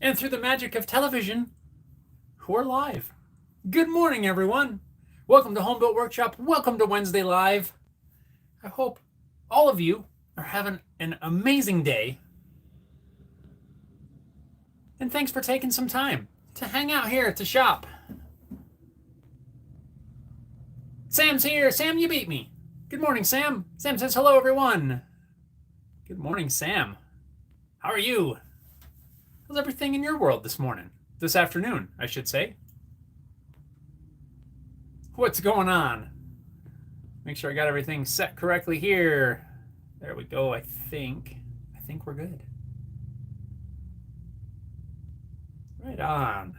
and through the magic of television, we're live. Good morning, everyone. Welcome to Homebuilt Workshop. Welcome to Wednesday Live. I hope all of you are having an amazing day. And thanks for taking some time to hang out here at the shop. Sam's here. Sam, you beat me. Good morning, Sam. Sam says hello, everyone. Good morning, Sam. How are you? How's everything in your world this morning? This afternoon, I should say. What's going on? Make sure I got everything set correctly here. There we go, I think we're good. Right on.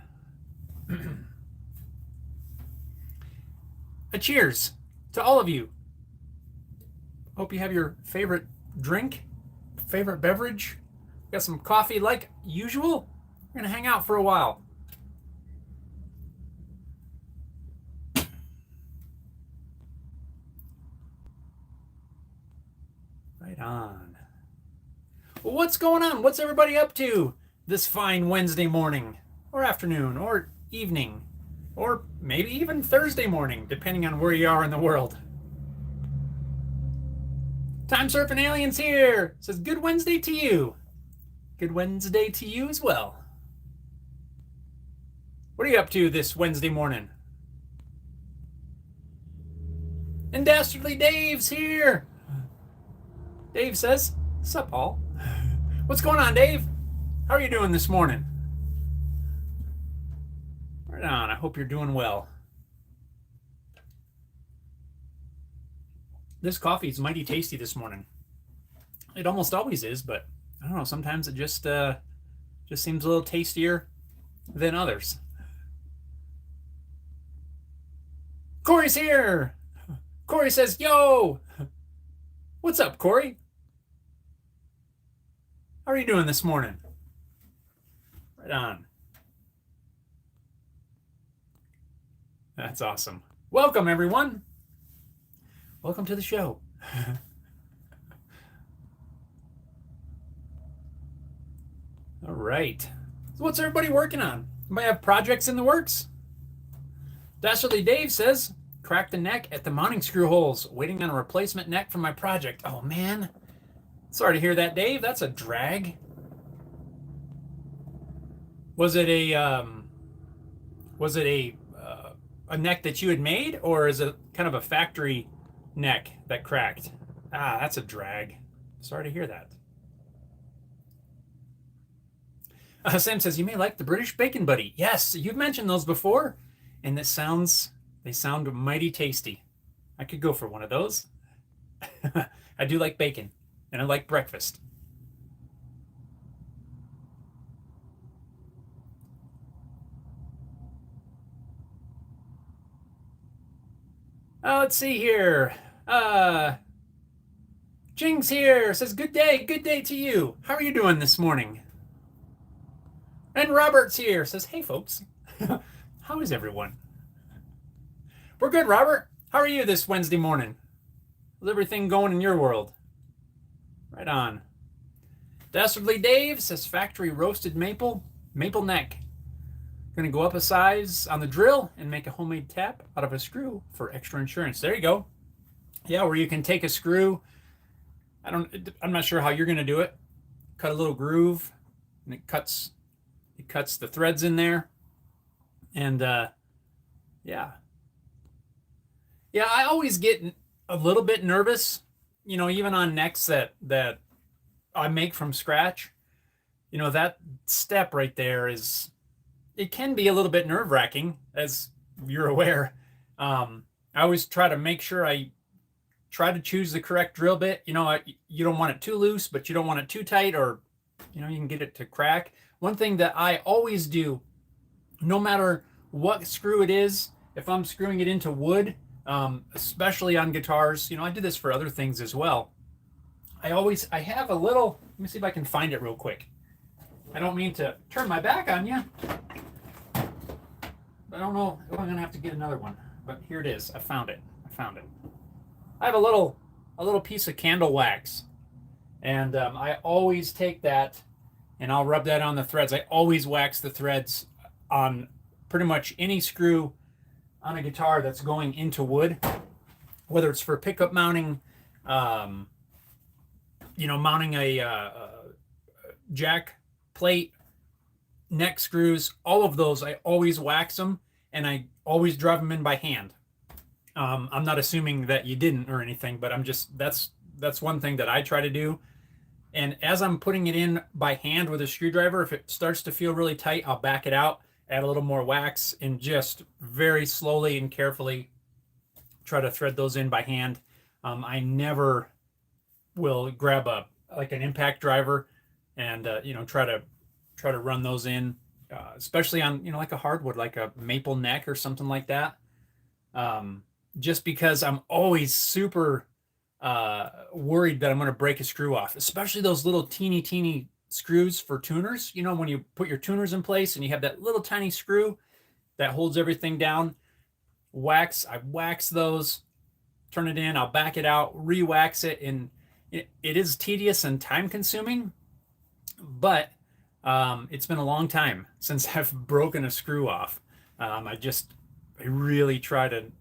A cheers to all of you. Hope you have your favorite drink, favorite beverage. Got some coffee like usual. We're gonna hang out for a while. Right on. Well, what's going on? What's everybody up to this fine Wednesday morning or afternoon or evening or maybe even Thursday morning, depending on where you are in the world? Time Surfing Aliens here says good Wednesday to you. Good Wednesday to you as well. What are you up to this Wednesday morning? And Dastardly Dave's here. Dave says, sup, Paul? What's going on, Dave? How are you doing this morning? Right on. I hope you're doing well. This coffee is mighty tasty this morning. It almost always is, but I don't know. Sometimes it just seems a little tastier than others. Corey's here. Corey says, yo. What's up, Corey? How are you doing this morning? Right on. That's awesome. Welcome, everyone. Welcome to the show. All right. So what's everybody working on? Anybody have projects in the works? Dastardly Dave says, cracked the neck at the mounting screw holes, waiting on a replacement neck for my project. Oh, man. Sorry to hear that, Dave. That's a drag. Was it a neck that you had made, or is it kind of a factory neck that cracked? Ah, that's a drag. Sorry to hear that. Sam says, you may like the British Bacon Buddy. Yes, you've mentioned those before, and they sound mighty tasty. I could go for one of those. I do like bacon, and I like breakfast. Let's see here. Jing's here, says, good day to you. How are you doing this morning? And Robert's here, says, hey, folks. How is everyone? We're good, Robert. How are you this Wednesday morning? How's everything going in your world? Right on. Dastardly Dave says, factory roasted maple neck. Going to go up a size on the drill and make a homemade tap out of a screw for extra insurance. There you go. Yeah, where you can take a screw. I'm not sure how you're going to do it. Cut a little groove, and it cuts the threads in there. And yeah, I always get a little bit nervous, even on necks that I make from scratch. That step right there it can be a little bit nerve-wracking, as you're aware. I always try to make sure I try to choose the correct drill bit. You don't want it too loose, but you don't want it too tight, or you can get it to crack. One thing that I always do, no matter what screw it is, if I'm screwing it into wood, especially on guitars, I do this for other things as well. I have a little, let me see if I can find it real quick. I don't mean to turn my back on you. I don't know if I'm going to have to get another one, but here it is. I found it. I have a little piece of candle wax, and I always take that and I'll rub that on the threads. I always wax the threads on pretty much any screw on a guitar that's going into wood, whether it's for pickup mounting, um, mounting a jack plate, neck screws, all of those. I always wax them, and I always drive them in by hand. I'm not assuming that you didn't or anything, but that's one thing that I try to do. And as I'm putting it in by hand with a screwdriver, if it starts to feel really tight, I'll back it out, add a little more wax, and just very slowly and carefully try to thread those in by hand. I never will grab an impact driver and try to run those in, especially on like a hardwood, like a maple neck or something like that. Just because I'm always super worried that I'm going to break a screw off, especially those little teeny screws for tuners. When you put your tuners in place and you have that little tiny screw that holds everything down. I wax those, turn it in, I'll back it out, re-wax it, and it is tedious and time consuming, but it's been a long time since I've broken a screw off. I really try to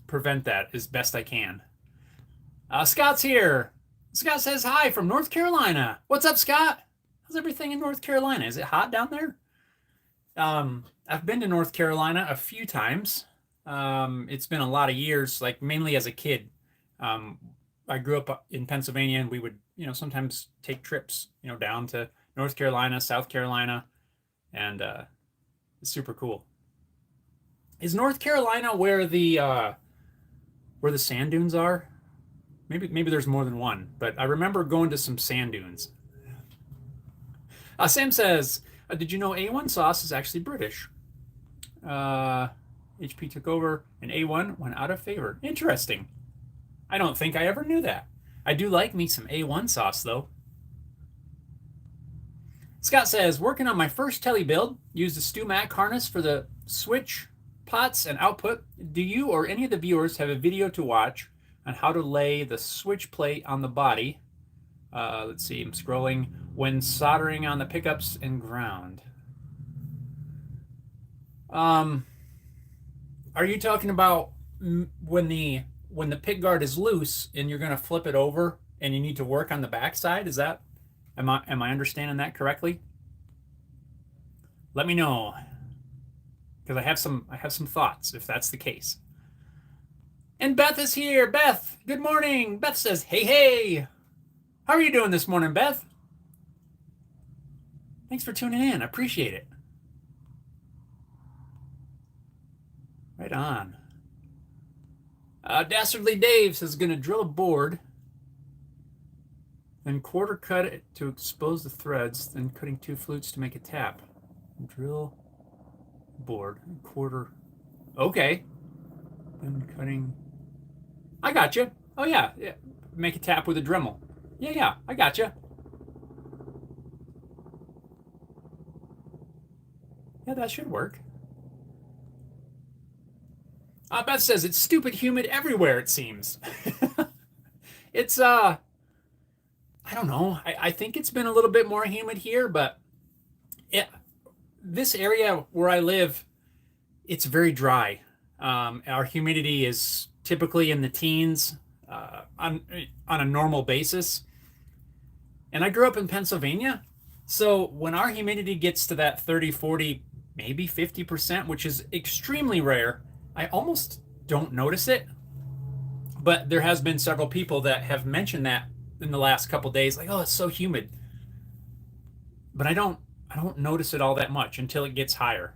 prevent that as best I can. Scott's here. Scott says hi from North Carolina. What's up, Scott? How's everything in North Carolina? Is it hot down there? I've been to North Carolina a few times. It's been a lot of years, like mainly as a kid. I grew up in Pennsylvania, and we would, sometimes take trips, down to North Carolina, South Carolina, and it's super cool. Is North Carolina where the sand dunes are? Maybe there's more than one, but I remember going to some sand dunes. Sam says, did you know A1 sauce is actually British? HP took over, and A1 went out of favor. Interesting. I don't think I ever knew that. I do like me some A1 sauce, though. Scott says, working on my first telly build, used a StewMac harness for the switch pots and output. Do you or any of the viewers have a video to watch on how to lay the switch plate on the body? Let's see, I'm scrolling. When soldering on the pickups and ground. Are you talking about when the pick guard is loose and you're going to flip it over and you need to work on the backside? Is that, am I understanding that correctly? Let me know, because I have some thoughts if that's the case. And Beth is here. Beth, good morning. Beth says, hey. How are you doing this morning, Beth? Thanks for tuning in. I appreciate it. Right on. Dastardly Dave says, going to drill a board, then quarter cut it to expose the threads, then cutting 2 flutes to make a tap. Drill board, quarter. Okay. Then cutting. I got you. Oh, yeah. Make a tap with a Dremel. Yeah, I got you. Yeah, that should work. Beth says, it's stupid humid everywhere, it seems. It's, I don't know. I think it's been a little bit more humid here, but this area where I live, it's very dry. Our humidity is typically in the teens on a normal basis. And I grew up in Pennsylvania, so when our humidity gets to that 30, 40, maybe 50%, which is extremely rare, I almost don't notice it. But there has been several people that have mentioned that in the last couple days, like, oh, it's so humid. But I don't notice it all that much until it gets higher.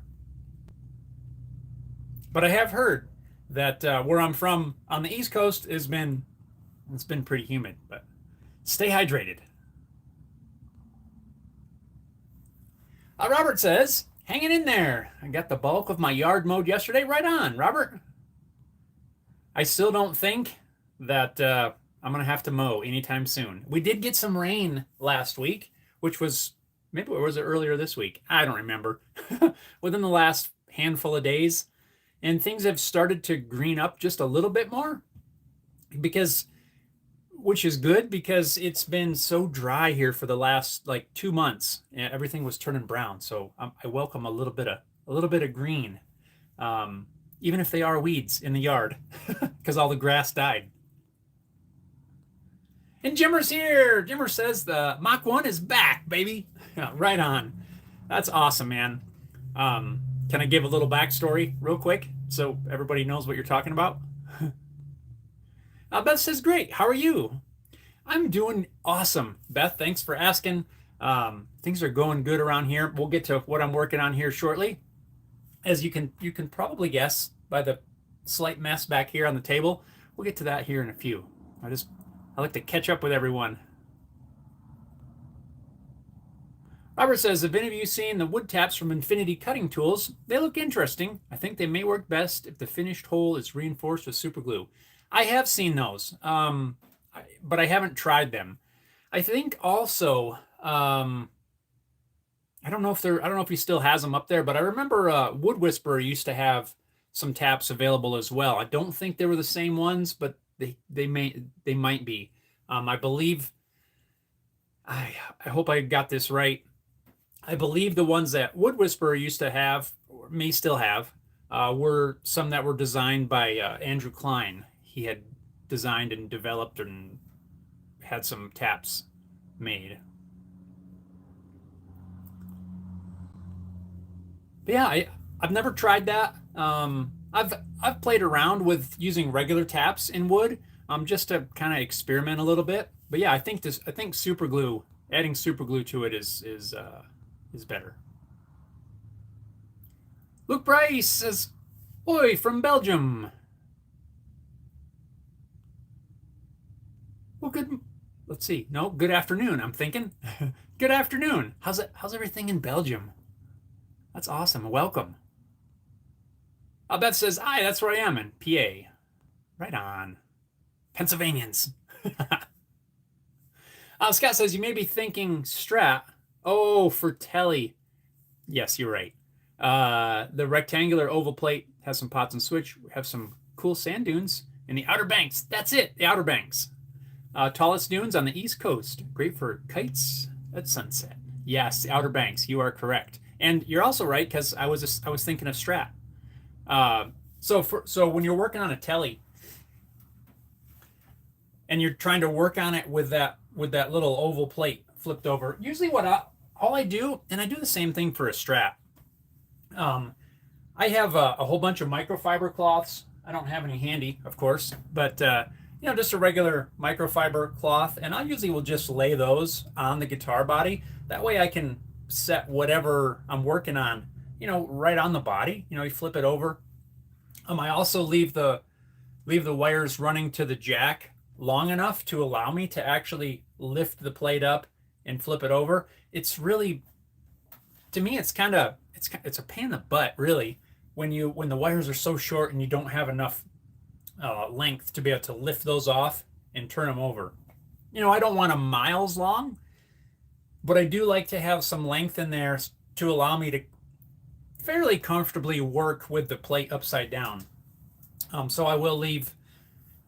But I have heard that where I'm from on the East Coast it's been pretty humid. But stay hydrated. Robert says, hanging in there. I got the bulk of my yard mowed yesterday. Right on, Robert. I still don't think that I'm going to have to mow anytime soon. We did get some rain last week, which was, maybe was it earlier this week? I don't remember. Within the last handful of days. And things have started to green up just a little bit more. Because which is good because it's been so dry here for the last like 2 months. And everything was turning brown, so I welcome a little bit of green, um, even if they are weeds in the yard, because all the grass died. And Jimmer's here. Jimmer says the Mach 1 is back, baby. Yeah, right on. That's awesome, man. Can I give a little backstory real quick so everybody knows what you're talking about? Beth says, great. How are you? I'm doing awesome. Beth, thanks for asking. Things are going good around here. We'll get to what I'm working on here shortly. As you can probably guess by the slight mess back here on the table. We'll get to that here in a few. I like to catch up with everyone. Robert says, have any of you seen the wood taps from Infinity Cutting Tools? They look interesting. I think they may work best if the finished hole is reinforced with super glue. I have seen those, but I haven't tried them. I think also, I don't know if he still has them up there, but I remember Wood Whisperer used to have some taps available as well. I don't think they were the same ones, but they might be. I believe I hope I got this right. I believe the ones that Wood Whisperer used to have, or may still have, were some that were designed by Andrew Klein. He had designed and developed and had some taps made. But yeah, I've never tried that. I've played around with using regular taps in wood, just to kind of experiment a little bit. But yeah, I think super glue, adding super glue to it is better. Luke Bryce says, "Oi from Belgium." Well, good. Let's see. No, good afternoon. I'm thinking. Good afternoon. How's everything in Belgium? That's awesome. Welcome. Beth says, "Hi, that's where I am in PA." Right on. Pennsylvanians. Scott says, you may be thinking Strat. Oh, for Telly. Yes, you're right. The rectangular oval plate has some pots and switch. We have some cool sand dunes in the Outer Banks. That's it, the Outer Banks. Tallest dunes on the East Coast. Great for kites at sunset. Yes, the Outer Banks. You are correct. And you're also right, because I was thinking of Strat. So when you're working on a telly and you're trying to work on it with that little oval plate flipped over, usually all I do, and I do the same thing for a Strat. I have a whole bunch of microfiber cloths. I don't have any handy, of course, but just a regular microfiber cloth, and I usually will just lay those on the guitar body. That way I can set whatever I'm working on, right on the body. You flip it over. I also leave the wires running to the jack long enough to allow me to actually lift the plate up and flip it over. It's really, to me, it's a pain in the butt, really, when the wires are so short and you don't have enough length to be able to lift those off and turn them over. I don't want them miles long, but I do like to have some length in there to allow me to fairly comfortably work with the plate upside down. So I will leave,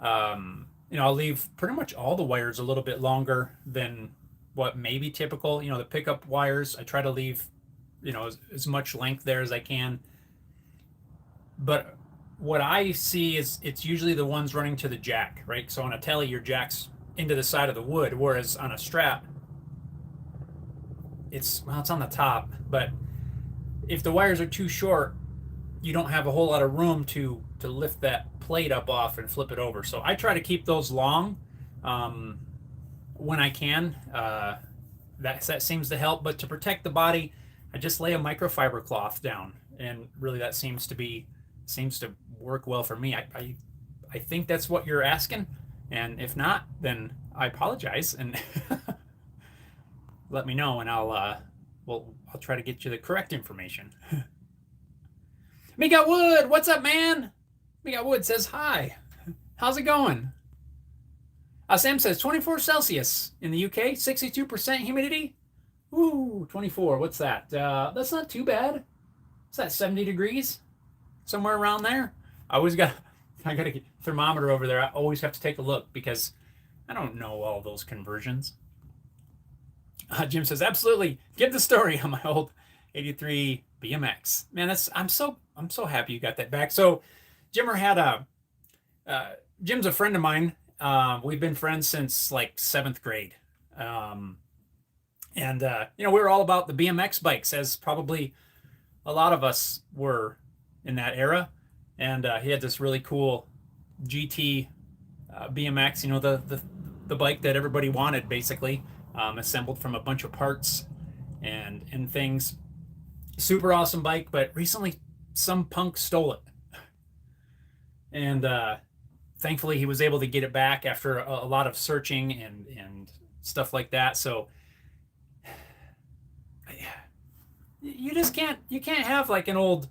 I'll leave pretty much all the wires a little bit longer than what may be typical. The pickup wires, I try to leave, as much length there as I can. But what I see is it's usually the ones running to the jack, right? So on a telly, your jack's into the side of the wood, whereas on a Strat, it's on the top. But if the wires are too short, you don't have a whole lot of room to lift that plate up off and flip it over. So I try to keep those long when I can. That seems to help. But to protect the body, I just lay a microfiber cloth down, and really that seems to work well for me. I think that's what you're asking, and if not, then I apologize, and let me know, and I'll try to get you the correct information. Mika Wood, what's up, man? Mika Wood says hi. How's it going? Sam says 24 Celsius in the UK, 62% humidity. Ooh, 24. What's that? That's not too bad. Is that 70 degrees? Somewhere around there. I got a thermometer over there. I always have to take a look because I don't know all those conversions. Jim says, absolutely. Give the story on my old 83 BMX. Man, I'm so happy you got that back. So Jimmer had Jim's a friend of mine. We've been friends since like 7th grade. And we were all about the BMX bikes, as probably a lot of us were in that era. And he had this really cool GT BMX, the bike that everybody wanted, basically, assembled from a bunch of parts and things. Super awesome bike, but recently some punk stole it. And thankfully he was able to get it back after a lot of searching and stuff like that. So you just can't have like an old,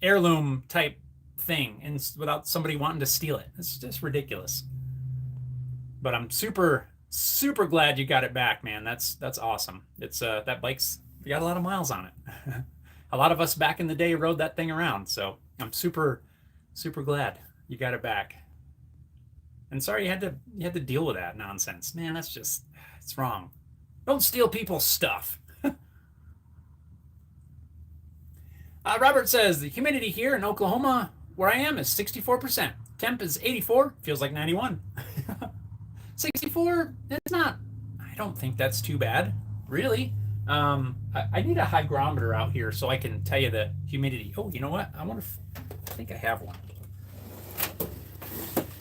heirloom type thing and without somebody wanting to steal it. It's just ridiculous. But I'm super glad you got it back, man. That's awesome. It's that bike's got a lot of miles on it. A lot of us back in the day rode that thing around, so I'm super glad you got it back. And sorry you had to deal with that nonsense. Man, it's wrong. Don't steal people's stuff. Robert says the humidity here in Oklahoma, where I am, is 64%. Temp is 84, feels like 91. 64, it's not, I don't think that's too bad, really. I need a hygrometer out here so I can tell you the humidity. Oh, you know what? I think I have one.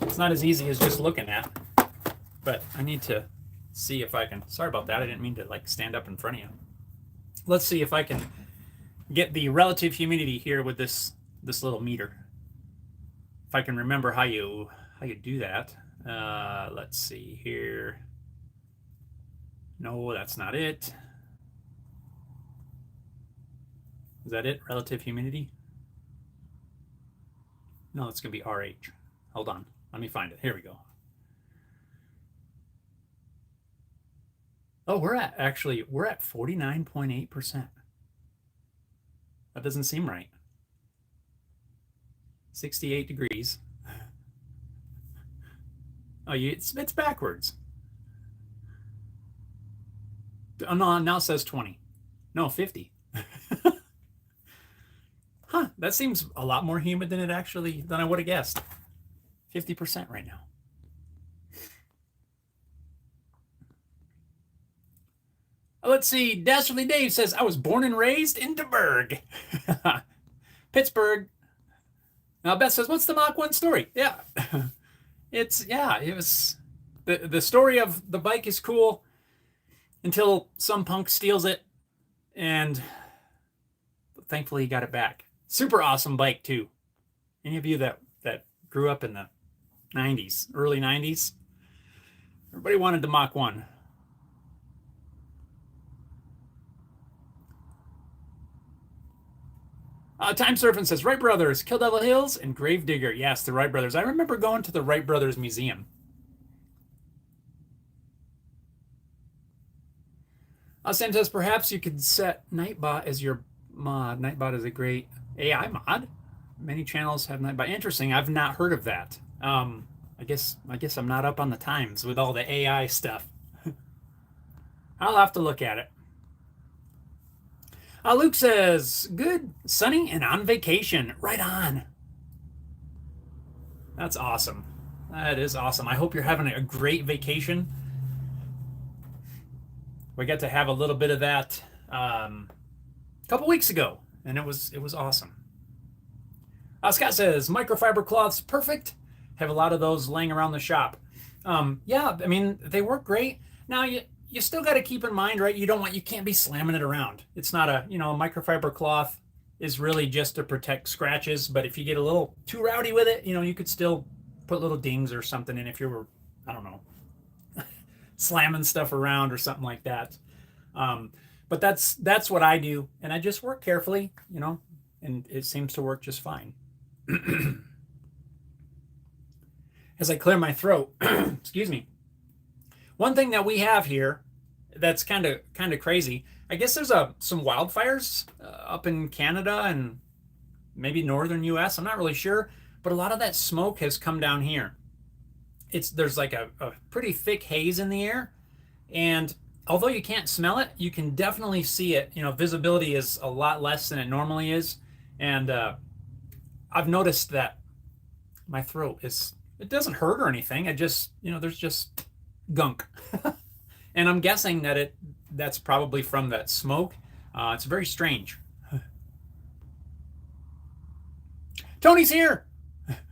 It's not as easy as just looking at, but I need to see if I can, sorry about that. I didn't mean to like stand up in front of you. Let's see if I can get the relative humidity here with this little meter. If I can remember how you do that. Let's see here. No, that's not it. Is that it? Relative humidity? No, it's going to be RH. Hold on. Let me find it. Here we go. Oh, we're at 49.8%. That doesn't seem right. 68 degrees. Oh, it's backwards. Oh, no, now it says 20. No, 50. Huh, that seems a lot more humid than I would have guessed. 50% right now. Let's see. Dastardly Dave says, I was born and raised in DeBerg. Pittsburgh. Now Beth says, what's the Mach 1 story? Yeah. It was the story of the bike is cool until some punk steals it, and thankfully he got it back. Super awesome bike too. Any of you that grew up in the 90s, early 90s, everybody wanted the Mach 1. Time Surfing says, Wright Brothers, Kill Devil Hills, and Gravedigger. Yes, the Wright Brothers. I remember going to the Wright Brothers Museum. Sam says, perhaps you could set Nightbot as your mod. Nightbot is a great AI mod. Many channels have Nightbot. Interesting. I've not heard of that. I guess I'm not up on the times with all the AI stuff. I'll have to look at it. Luke says, good, sunny, and on vacation. Right on. That's awesome. That is awesome. I hope you're having a great vacation. We got to have a little bit of that a couple weeks ago, and it was awesome. Scott says, microfiber cloths, perfect. Have a lot of those laying around the shop. Yeah, I mean, they work great. Now, you still got to keep in mind, right? You can't be slamming it around. It's not a microfiber cloth is really just to protect scratches. But if you get a little too rowdy with it, you could still put little dings or something in if you were, I don't know, slamming stuff around or something like that. But that's what I do. And I just work carefully, and it seems to work just fine. As I clear my throat, excuse me. One thing that we have here that's kind of crazy. I guess there's some wildfires up in Canada and maybe northern U.S. I'm not really sure, but a lot of that smoke has come down here. there's like a pretty thick haze in the air, and although you can't smell it, you can definitely see it. Visibility is a lot less than it normally is, and I've noticed that my throat it doesn't hurt or anything. It just, there's just gunk. And I'm guessing that's probably from that smoke. It's very strange. Tony's here.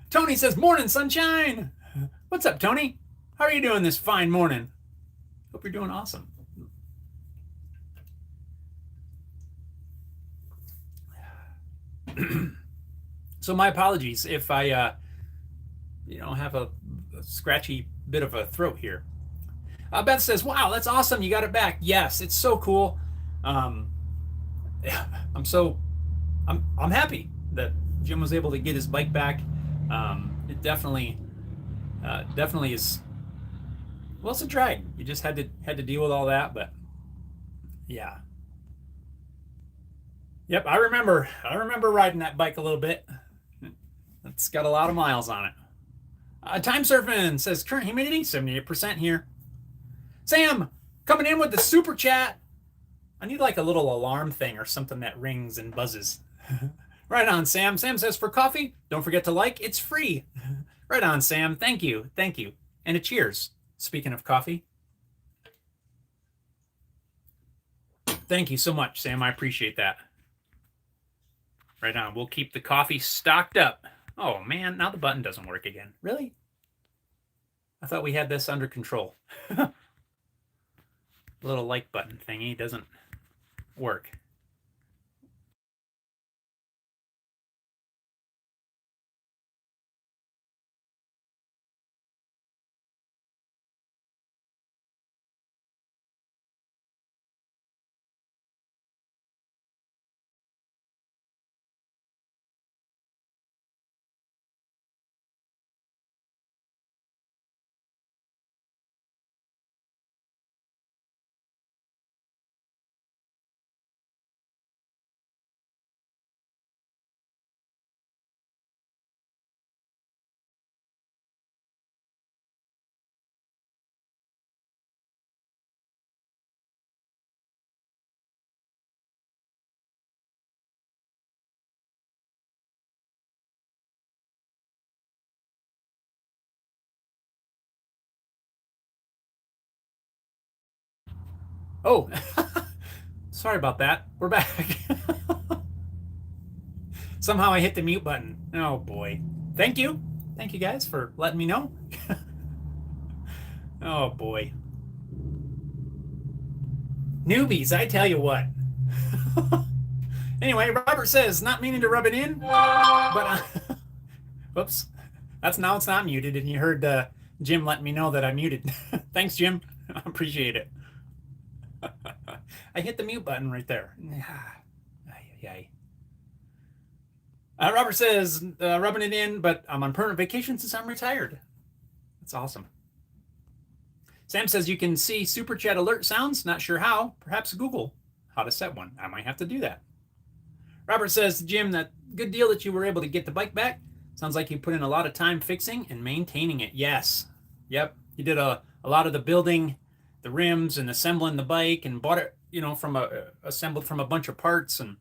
Tony says, "Morning, sunshine." What's up, Tony? How are you doing this fine morning? Hope you're doing awesome. So my apologies if I, have a scratchy bit of a throat here. Beth says, "Wow, that's awesome! You got it back." Yes, it's so cool. I'm happy that Jim was able to get his bike back. It definitely is. Well, it's a drag. You just had to deal with all that, but yeah. Yep, I remember riding that bike a little bit. It's got a lot of miles on it. Time Surfing says current humidity 78% here. Sam coming in with the super chat. I need like a little alarm thing or something that rings and buzzes. Right on, Sam. Sam says, "For coffee, don't forget to like. It's free." Right on, Sam. Thank you. And a cheers. Speaking of coffee. Thank you so much, Sam. I appreciate that. Right on. We'll keep the coffee stocked up. Oh, man. Now the button doesn't work again. Really? I thought we had this under control. The little like button thingy doesn't work. Oh, sorry about that. We're back. Somehow I hit the mute button. Oh boy. Thank you. Thank you guys for letting me know. Oh boy. Newbies, I tell you what. Anyway, Robert says, "Not meaning to rub it in, but whoops. It's not muted, and you heard Jim let me know that I muted. Thanks, Jim. I appreciate it. I hit the mute button right there. Robert says, "Rubbing it in, but I'm on permanent vacation since I'm retired." That's awesome. Sam says, "You can see super chat alert sounds. Not sure how. Perhaps Google how to set one. I might have to do that." Robert says, "Jim, that good deal that you were able to get the bike back. Sounds like you put in a lot of time fixing and maintaining it." Yes. Yep. You did a lot of the building, the rims, and assembling the bike, and bought it, assembled from a bunch of parts. And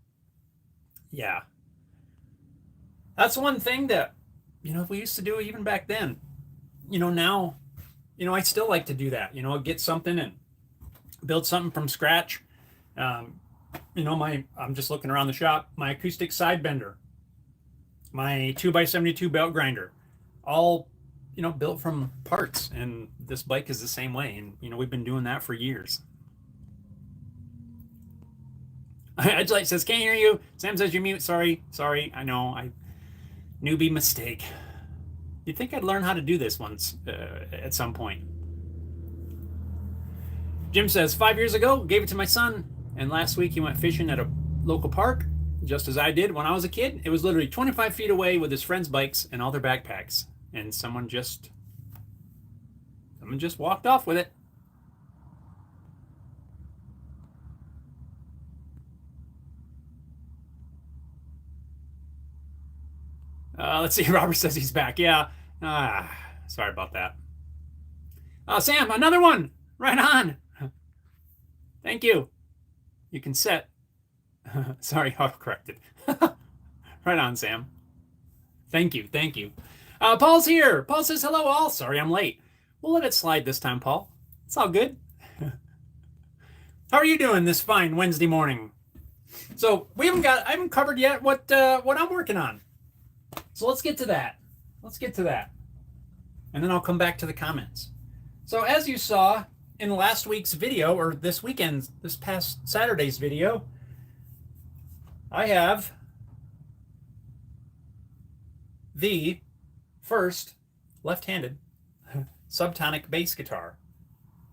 yeah, that's one thing that, we used to do even back then. Now, I still like to do that. Get something and build something from scratch. I'm just looking around the shop, my acoustic side bender, my 2x72 belt grinder, all, built from parts. And this bike is the same way. And, we've been doing that for years. Edgelight says, "Can't hear you." Sam says, "You're mute." Sorry. I know. Newbie mistake. You'd think I'd learn how to do this once at some point. Jim says, 5 years ago, gave it to my son. And last week he went fishing at a local park, just as I did when I was a kid. It was literally 25 feet away with his friends' bikes and all their backpacks. And someone just walked off with it. Let's see. Robert says he's back. Yeah. Sorry about that. Sam, another one. Right on. Thank you. You can set. Sorry, auto-corrected. Right on, Sam. Thank you. Thank you. Paul's here. Paul says hello all. Sorry I'm late. We'll let it slide this time, Paul. It's all good. How are you doing this fine Wednesday morning? So I haven't covered yet what I'm working on. So let's get to that. And then I'll come back to the comments. So as you saw in last week's video, or this past Saturday's video, I have the first left-handed subtonic bass guitar.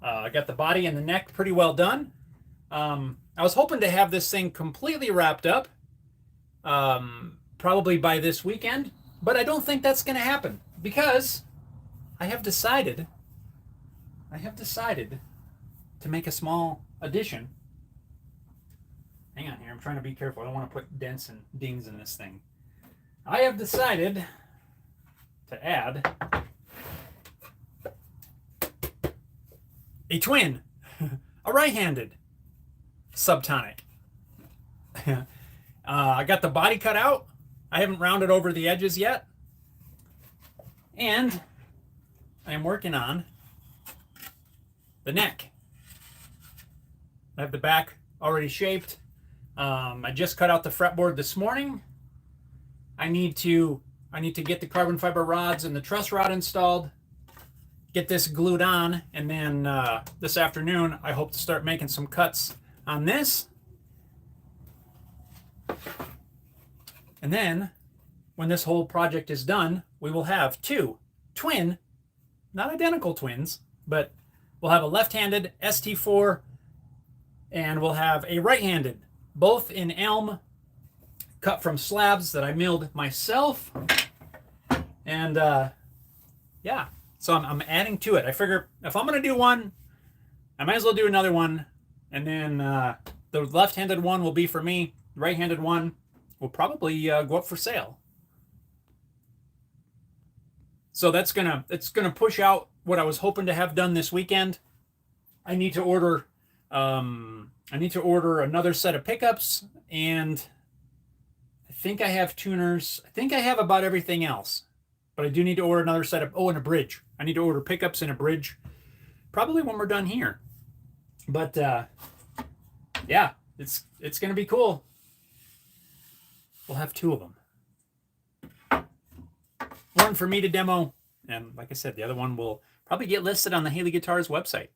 I got the body and the neck pretty well done. I was hoping to have this thing completely wrapped up, probably by this weekend, but I don't think that's going to happen because I have decided to make a small addition. Hang on here, I'm trying to be careful. I don't want to put dents and dings in this thing. I have decided to add a twin, a right-handed subtonic. I got the body cut out. I haven't rounded over the edges yet. And I am working on the neck. I have the back already shaped. I just cut out the fretboard this morning. I need to get the carbon fiber rods and the truss rod installed, get this glued on, and then this afternoon I hope to start making some cuts on this. And then when this whole project is done, we will have two twin, not identical twins, but we'll have a left-handed ST4 and we'll have a right-handed, both in elm, cut from slabs that I milled myself. And yeah, so I'm adding to it. I figure if I'm going to do one, I might as well do another one. And then the left-handed one will be for me. The right-handed one will probably go up for sale. So it's gonna push out what I was hoping to have done this weekend. I need to order another set of pickups, and I think I have tuners. I think I have about everything else, but I do need to order another set of and a bridge. I need to order pickups and a bridge, probably when we're done here. But yeah, it's gonna be cool. We'll have two of them. One for me to demo, and like I said, the other one will probably get listed on the Haley Guitars website.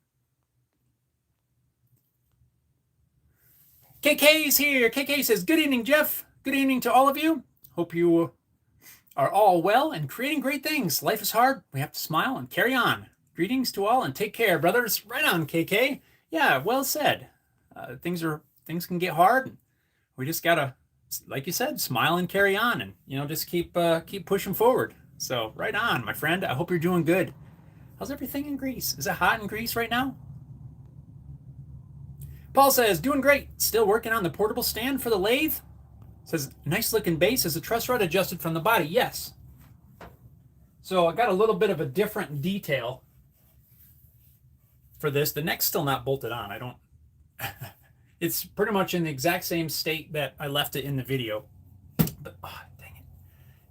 KK's here. KK says, good evening, Jeff. Good evening to all of you. Hope you are all well and creating great things. Life is hard. We have to smile and carry on. Greetings to all and take care, brothers. Right on, KK. Yeah, well said. Things can get hard. We just gotta, like you said, smile and carry on, and just keep pushing forward. So right on, my friend. I hope you're doing good. How's everything in Greece? Is it hot in Greece right now? Paul says, doing great. Still working on the portable stand for the lathe. Says, nice looking bass. Is the truss rod adjusted from the body? Yes. So I got a little bit of a different detail for this. The neck's still not bolted on. It's pretty much in the exact same state that I left it in the video. But, dang it.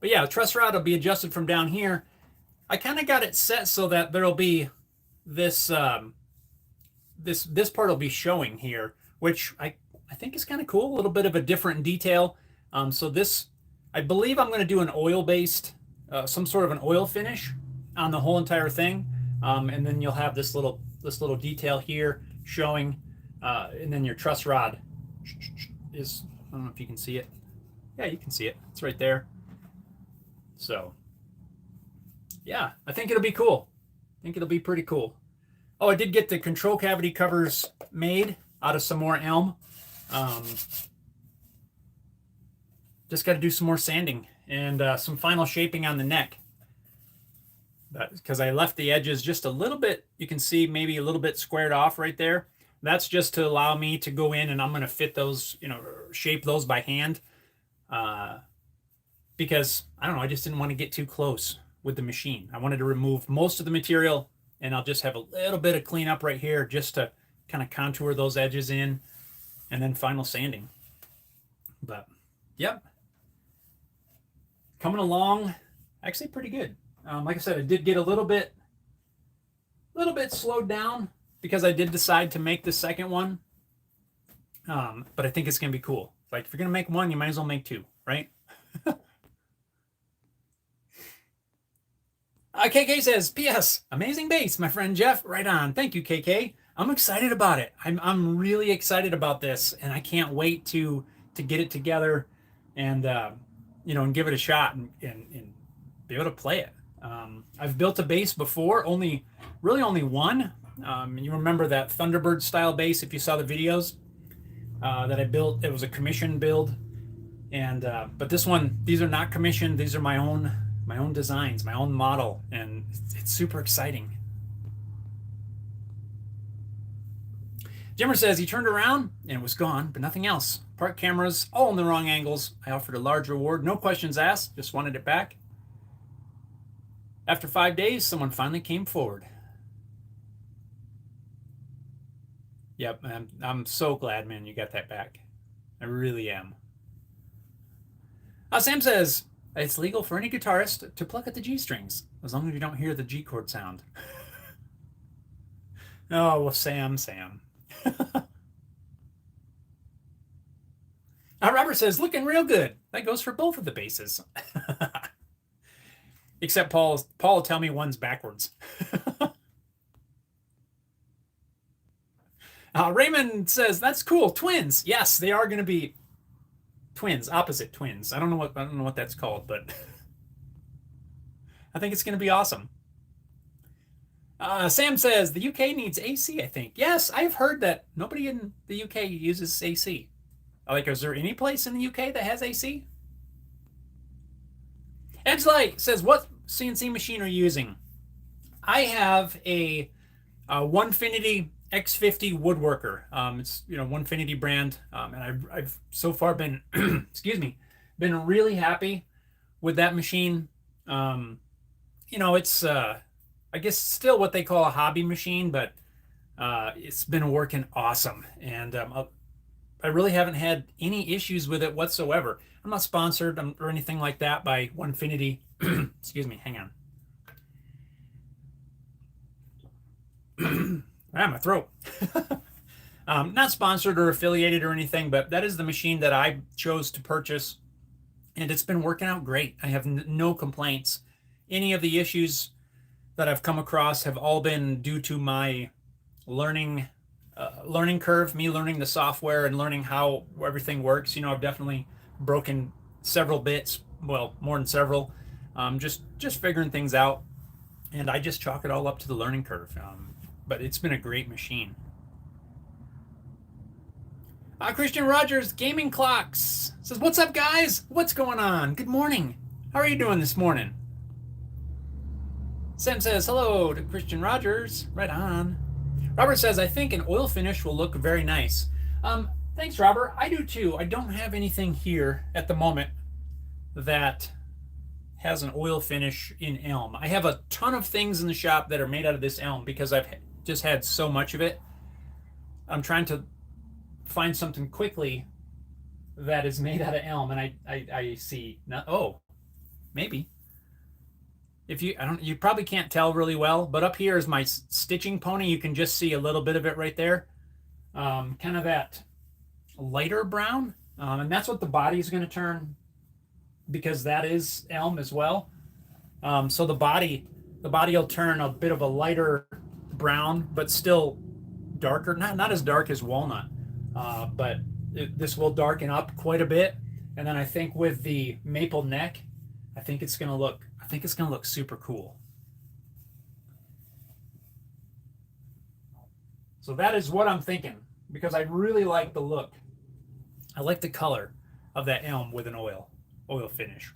But yeah, the truss rod will be adjusted from down here. I kind of got it set so that there'll be this this part will be showing here, which I think is kind of cool. A little bit of a different detail. So this, I believe I'm going to do an oil-based, some sort of an oil finish on the whole entire thing. And then you'll have this little detail here showing, and then your truss rod is, I don't know if you can see it. Yeah, you can see it. It's right there. So yeah, I think it'll be cool. I think it'll be pretty cool. Oh, I did get the control cavity covers made out of some more elm. Just got to do some more sanding and some final shaping on the neck. Because I left the edges just a little bit, you can see maybe a little bit squared off right there. That's just to allow me to go in and I'm going to fit those, shape those by hand. Because, I don't know, I just didn't want to get too close with the machine. I wanted to remove most of the material and I'll just have a little bit of cleanup right here just to kind of contour those edges in, and then final sanding. But yep, coming along actually pretty good. Like I said, I did get a little bit slowed down because I did decide to make the second one. But I think it's going to be cool. Like, if you're going to make one, you might as well make two, right? KK says, P.S. Amazing bass, my friend Jeff. Right on. Thank you, KK. I'm excited about it. I'm really excited about this, and I can't wait to get it together and and give it a shot and be able to play it. I've built a bass before, really only one. You remember that Thunderbird style bass if you saw the videos that I built. It was a commission build, and but this one, these are not commissioned. These are my own designs, my own model, and it's super exciting. Jimmer says he turned around and it was gone, but nothing else. Park cameras, all in the wrong angles. I offered a large reward, no questions asked, just wanted it back. After 5 days, someone finally came forward. Yep, I'm so glad, man, you got that back. I really am. Sam says, it's legal for any guitarist to pluck at the G strings, as long as you don't hear the G chord sound. Oh, well, Sam. Robert says, looking real good. That goes for both of the basses. Except Paul will tell me one's backwards. Raymond says, that's cool. Twins. Yes, they are going to be twins, opposite twins. I don't know what that's called, but I think it's going to be awesome. Sam says the UK needs AC, I think. Yes, I've heard that nobody in the UK uses AC. Like, is there any place in the UK that has AC? Edgelight says, what CNC machine are you using? I have a Onefinity X50 woodworker. It's Onefinity brand, and I've so far been been really happy with that machine. It's I guess still what they call a hobby machine, but it's been working awesome, and I really haven't had any issues with it whatsoever. I'm not sponsored or anything like that by Onefinity. Excuse me, hang on. My throat. Not sponsored or affiliated or anything, but that is the machine that I chose to purchase, and it's been working out great. I have no complaints. Any of the issues that I've come across have all been due to my learning curve, me learning the software and learning how everything works. I've definitely broken several bits, well, more than several, just figuring things out, and I just chalk it all up to the learning curve. But it's been a great machine. Christian Rogers Gaming Clocks says, what's up, guys? What's going on? Good morning. How are you doing this morning? Sam says, hello to Christian Rogers. Right on. Robert says, I think an oil finish will look very nice. Thanks, Robert. I do too. I don't have anything here at the moment that has an oil finish in elm. I have a ton of things in the shop that are made out of this elm because I've just had so much of it. I'm trying to find something quickly that is made out of elm, and I see maybe. If you probably can't tell really well, but up here is my stitching pony. You can just see a little bit of it right there. Kind of that lighter brown, and that's what the body is going to turn, because that is elm as well. So the body will turn a bit of a lighter brown, but still darker, not as dark as walnut, but this will darken up quite a bit. And then I think with the maple neck, I think it's going to look super cool. So that is what I'm thinking, because I really like the look. I like the color of that elm with an oil finish.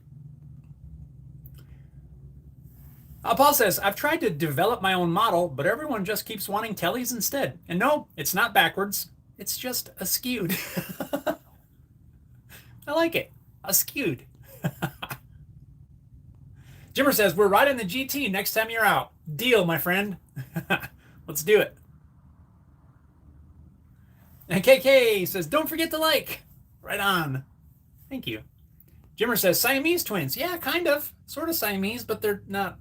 Paul says, I've tried to develop my own model, but everyone just keeps wanting tellies instead. And no, it's not backwards. It's just askewed. I like it. Askewed. Jimmer says, we're riding the GT next time you're out. Deal, my friend. Let's do it. And KK says, don't forget to like. Right on. Thank you. Jimmer says, Siamese twins. Yeah, kind of. Sort of Siamese, but they're not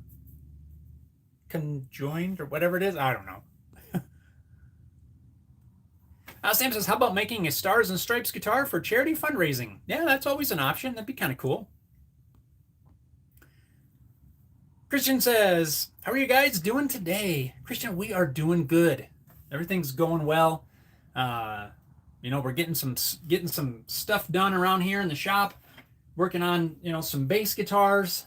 conjoined or whatever it is. I don't know. Sam says, how about making a Stars and Stripes guitar for charity fundraising? Yeah, that's always an option. That'd be kind of cool. Christian says, how are you guys doing today? Christian, we are doing good. Everything's going well. We're getting some stuff done around here in the shop. Working on, some bass guitars.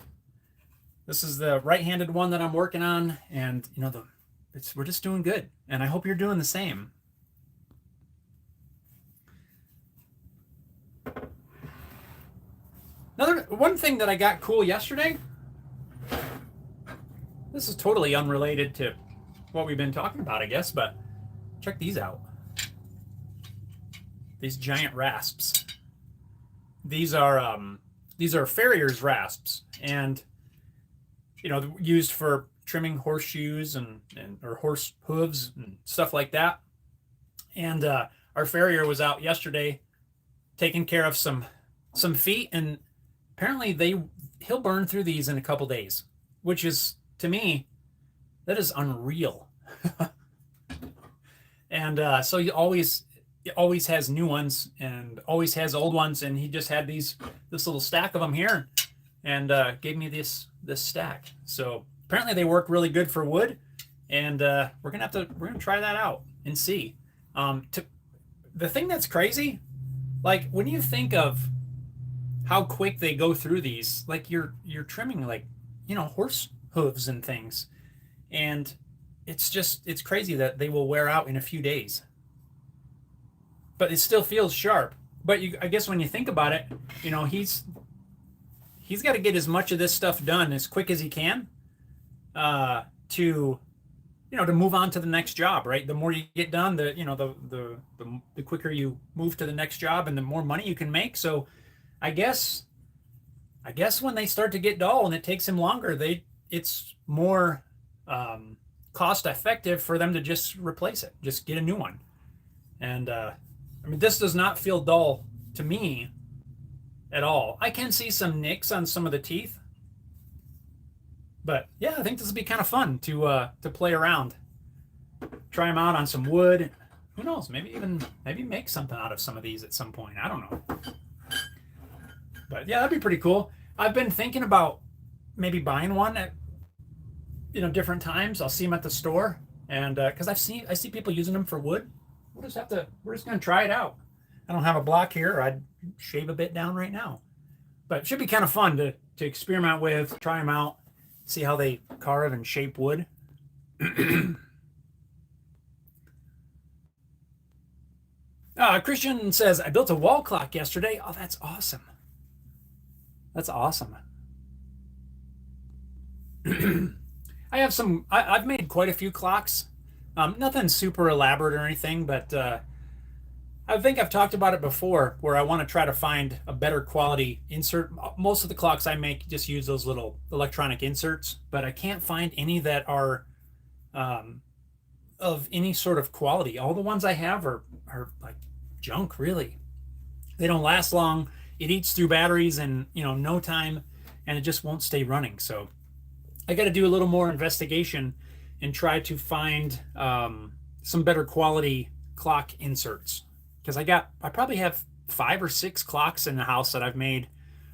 This is the right-handed one that I'm working on, and we're just doing good. And I hope you're doing the same. One thing that I got cool yesterday. This is totally unrelated to what we've been talking about, I guess, but check these out. These giant rasps. These are farrier's rasps, and used for trimming horseshoes and or horse hooves and stuff like that. And our farrier was out yesterday taking care of some feet, and apparently he'll burn through these in a couple days, which is, to me, that is unreal. And so he always has new ones and always has old ones, and he just had this little stack of them here, and gave me this stack. So apparently they work really good for wood, and we're gonna try that out and see. The thing that's crazy, like when you think of how quick they go through these, like you're trimming horse hooves and things, and it's crazy that they will wear out in a few days, but it still feels sharp. But I guess when you think about it, he's got to get as much of this stuff done as quick as he can, to move on to the next job, right? The more you get done, the quicker you move to the next job, and the more money you can make. So I guess when they start to get dull and it takes him longer, it's more cost effective for them to just replace it, just get a new one. And this does not feel dull to me at all. I can see some nicks on some of the teeth, but yeah, I think this will be kind of fun to play around, try them out on some wood. Who knows? Maybe make something out of some of these at some point. I don't know. But yeah, that'd be pretty cool. I've been thinking about maybe buying one at different times. I'll see them at the store, and because I see people using them for wood. We're just gonna try it out. I don't have a block here. I'd shave a bit down right now, but it should be kind of fun to experiment with, try them out, see how they carve and shape wood. Christian says, I built a wall clock yesterday. Oh, that's awesome. That's awesome. I've made quite a few clocks. Nothing super elaborate or anything, but I think I've talked about it before, where I want to try to find a better quality insert. Most of the clocks I make just use those little electronic inserts, but I can't find any that are of any sort of quality. All the ones I have are like junk, really. They don't last long. It eats through batteries in no time, and it just won't stay running. So I got to do a little more investigation and try to find some better quality clock inserts, because I probably have 5 or 6 clocks in the house that I've made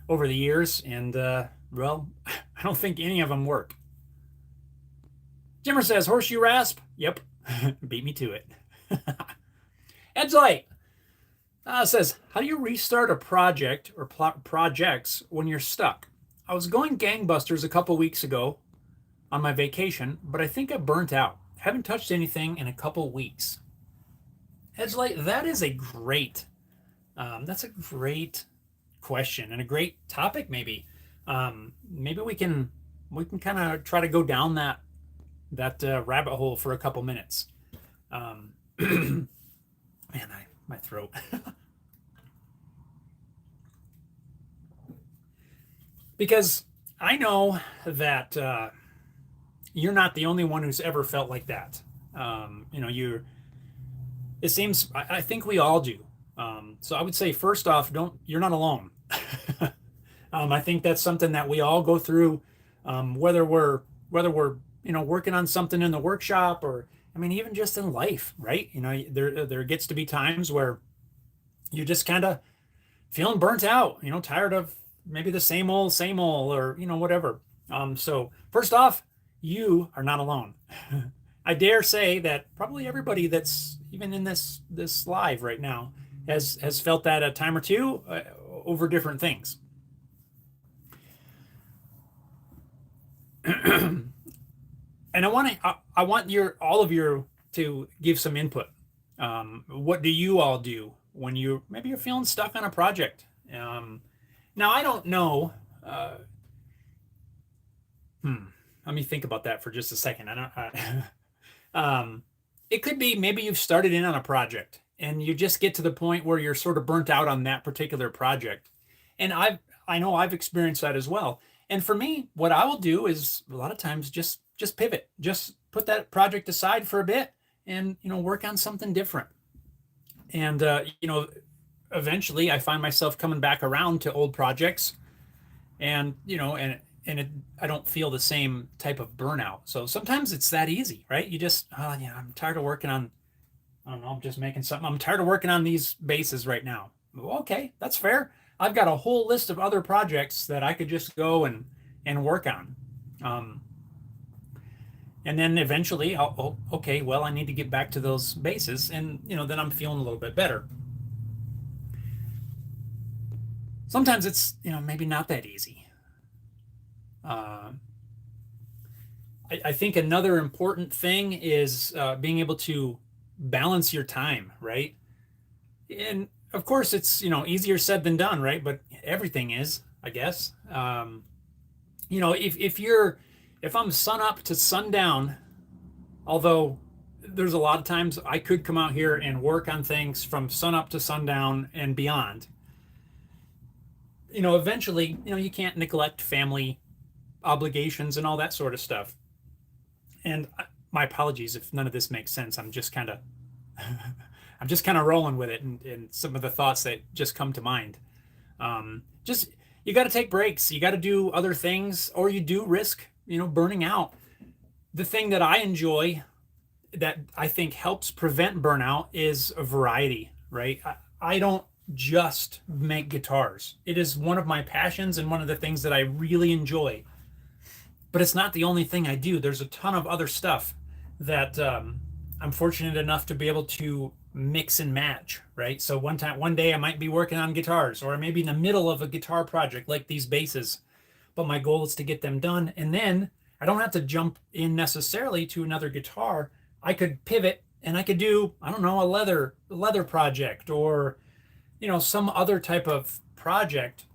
over the years, and well, I don't think any of them work. Jimmer says, horseshoe rasp. Yep. Beat me to it. Ed's Light says, how do you restart a project or projects when you're stuck? I was going gangbusters a couple weeks ago on my vacation, but I think I burnt out. Haven't touched anything in a couple weeks. Ed's Light, that is a great, that's a great question and a great topic. Maybe we can kind of try to go down that rabbit hole for a couple minutes. Man, my throat. Because I know that you're not the only one who's ever felt like that. It seems, I think we all do. So I would say, first off, you're not alone. I think that's something that we all go through, whether we're working on something in the workshop, or I mean even just in life, right? There gets to be times where you just kind of feeling burnt out, tired of maybe the same old, or whatever. So first off, you are not alone. I dare say that probably everybody that's even in this live right now has felt that a time or two, over different things. And I want all of you to give some input. What do you all do when maybe you're feeling stuck on a project? Now I don't know. Let me think about that for just a second. It could be maybe you've started in on a project and you just get to the point where you're sort of burnt out on that particular project. And I know I've experienced that as well. And for me, what I will do is a lot of times just pivot, just put that project aside for a bit and work on something different. And eventually I find myself coming back around to old projects, and I don't feel the same type of burnout. So sometimes it's that easy, right? You just, I'm tired of working on, I don't know, I'm just making something. I'm tired of working on these bases right now. Okay, that's fair. I've got a whole list of other projects that I could just go and work on. And then eventually okay, well, I need to get back to those bases, and then I'm feeling a little bit better. Sometimes it's maybe not that easy. I think another important thing is being able to balance your time, right? And of course, it's easier said than done, right? But everything is, I guess. If I'm sun up to sundown, although there's a lot of times I could come out here and work on things from sun up to sundown and beyond. Eventually, you can't neglect family obligations and all that sort of stuff. And my apologies if none of this makes sense. I'm just kind of rolling with it, and some of the thoughts that just come to mind. Just you got to take breaks. You got to do other things, or you do risk burning out. The thing that I enjoy, that I think helps prevent burnout, is a variety, right? I don't just make guitars. It is one of my passions and one of the things that I really enjoy. But it's not the only thing I do. There's a ton of other stuff that I'm fortunate enough to be able to mix and match, right? So one day I might be working on guitars, or I may be in the middle of a guitar project like these basses, but my goal is to get them done. And then I don't have to jump in necessarily to another guitar. I could pivot and I could do, I don't know, a leather project, or some other type of project.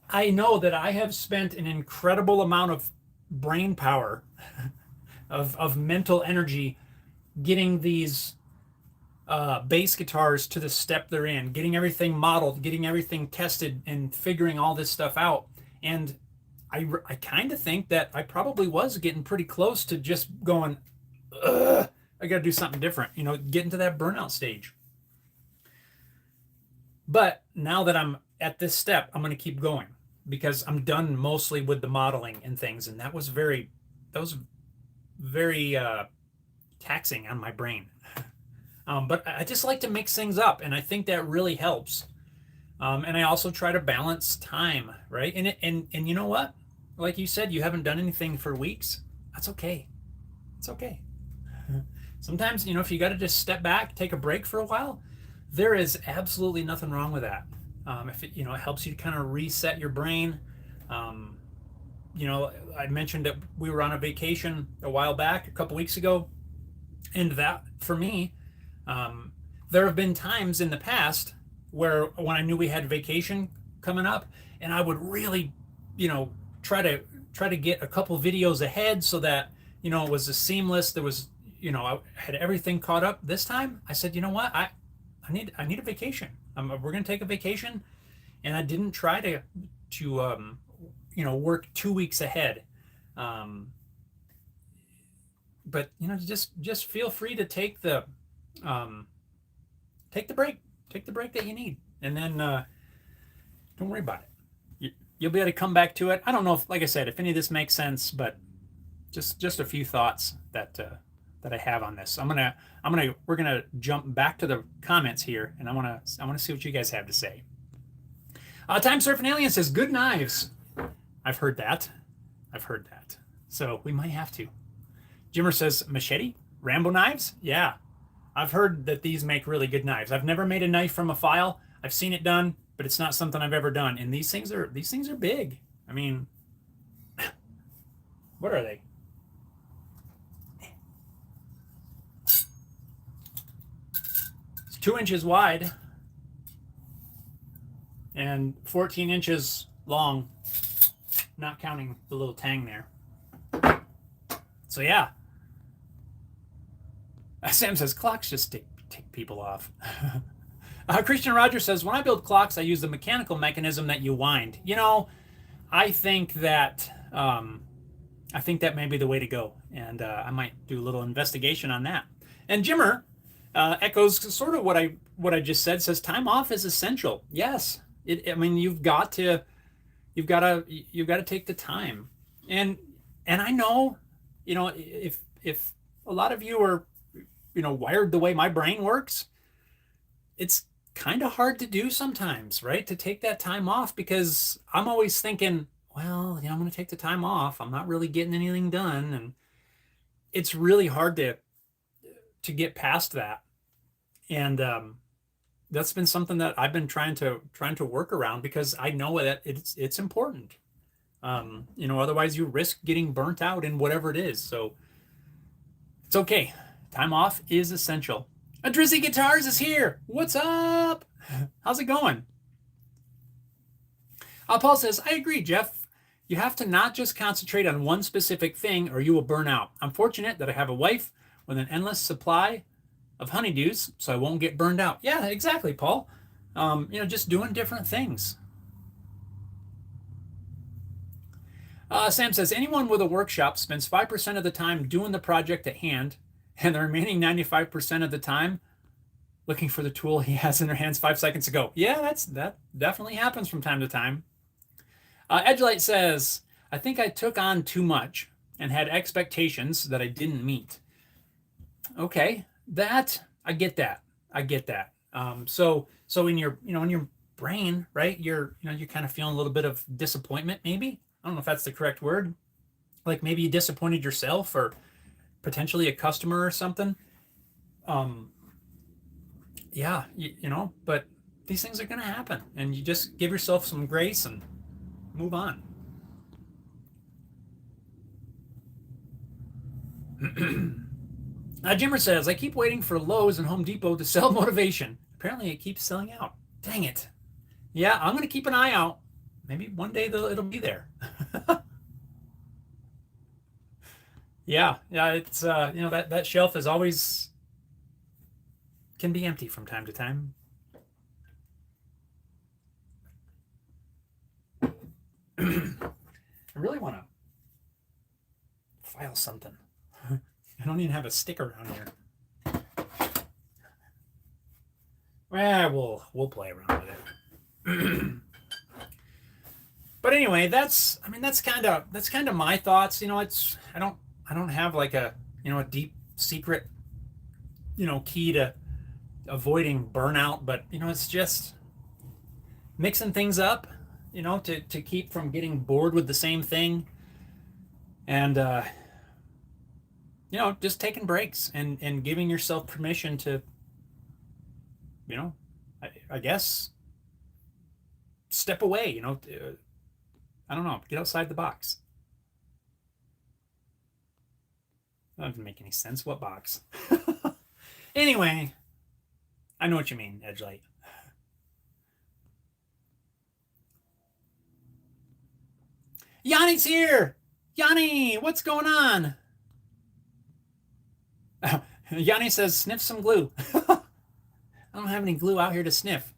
I know that I have spent an incredible amount of brain power, of mental energy, getting these bass guitars to the step they're in, getting everything modeled, getting everything tested, and figuring all this stuff out. And I kind of think that I probably was getting pretty close to just going, I got to do something different, getting to that burnout stage. But now that I'm at this step, I'm going to keep going, because I'm done mostly with the modeling and things. And that was very taxing on my brain. But I just like to mix things up, and I think that really helps. And I also try to balance time, right? And you know what? Like you said, you haven't done anything for weeks. That's okay. It's okay. Sometimes, if you got to just step back, take a break for a while, there is absolutely nothing wrong with that. If it helps you to kind of reset your brain. I mentioned that we were on a vacation a while back, a couple weeks ago, and that for me, there have been times in the past where when I knew we had vacation coming up, and I would really, try to get a couple videos ahead so that it was a seamless. There was, I had everything caught up. This time, I said, you know what, I need a vacation. We're gonna take a vacation, and I didn't try to work 2 weeks ahead. but just feel free to um, take the break, that you need, and then don't worry about it. You'll be able to come back to it. I don't know if, like I said, if any of this makes sense, but just a few thoughts that I have on this. We're gonna jump back to the comments here, and I wanna see what you guys have to say. Time Surfing Alien says good knives. I've heard that. So we might have to. Jimmer says machete, Rambo knives. Yeah, I've heard that these make really good knives. I've never made a knife from a file. I've seen it done, but it's not something I've ever done. And these things are big. I mean, what are they? It's 2 inches wide and 14 inches long, not counting the little tang there. So yeah. Sam says clocks just take people off. Christian Rogers says, when I build clocks, I use the mechanical mechanism that you wind. I think that may be the way to go, and I might do a little investigation on that. And Jimmer echoes sort of what I just said. Says time off is essential. Yes, you've got to take the time, and I know, if a lot of you are wired the way my brain works, it's kind of hard to do sometimes, right? To take that time off, because I'm always thinking, well, I'm going to take the time off. I'm not really getting anything done. And it's really hard to get past that. And that's been something that I've been trying to work around, because I know that it's important. Otherwise you risk getting burnt out in whatever it is. So it's okay. Time off is essential. Drizzy Guitars is here. What's up? How's it going? Paul says, I agree, Jeff. You have to not just concentrate on one specific thing or you will burn out. I'm fortunate that I have a wife with an endless supply of honeydews, so I won't get burned out. Yeah, exactly, Paul. Just doing different things. Sam says, anyone with a workshop spends 5% of the time doing the project at hand, and the remaining 95% of the time looking for the tool he has in their hands 5 seconds ago. Yeah, that definitely happens from time to time. Edgelight says, I think I took on too much and had expectations that I didn't meet. Okay, I get that. So in your brain, right, you're kind of feeling a little bit of disappointment, maybe. I don't know if that's the correct word. Like maybe you disappointed yourself or potentially a customer or something. Yeah, but these things are going to happen, and you just give yourself some grace and move on. Jimmer says, I keep waiting for Lowe's and Home Depot to sell motivation. Apparently it keeps selling out. Dang it. Yeah, I'm going to keep an eye out. Maybe one day it'll be there. Yeah, it's that shelf is always can be empty from time to time. I really want to file something. I don't even have a sticker around here. Well, we'll play around with it. But anyway, that's kind of my thoughts. I don't have like a deep secret key to avoiding burnout, but it's just mixing things up, to keep from getting bored with the same thing, and just taking breaks and giving yourself permission to I guess step away, I don't know, get outside the box. That doesn't make any sense. What box? Anyway, I know what you mean, Edgelight. Yanni's here. Yanni, what's going on? Yanni says, sniff some glue. I don't have any glue out here to sniff.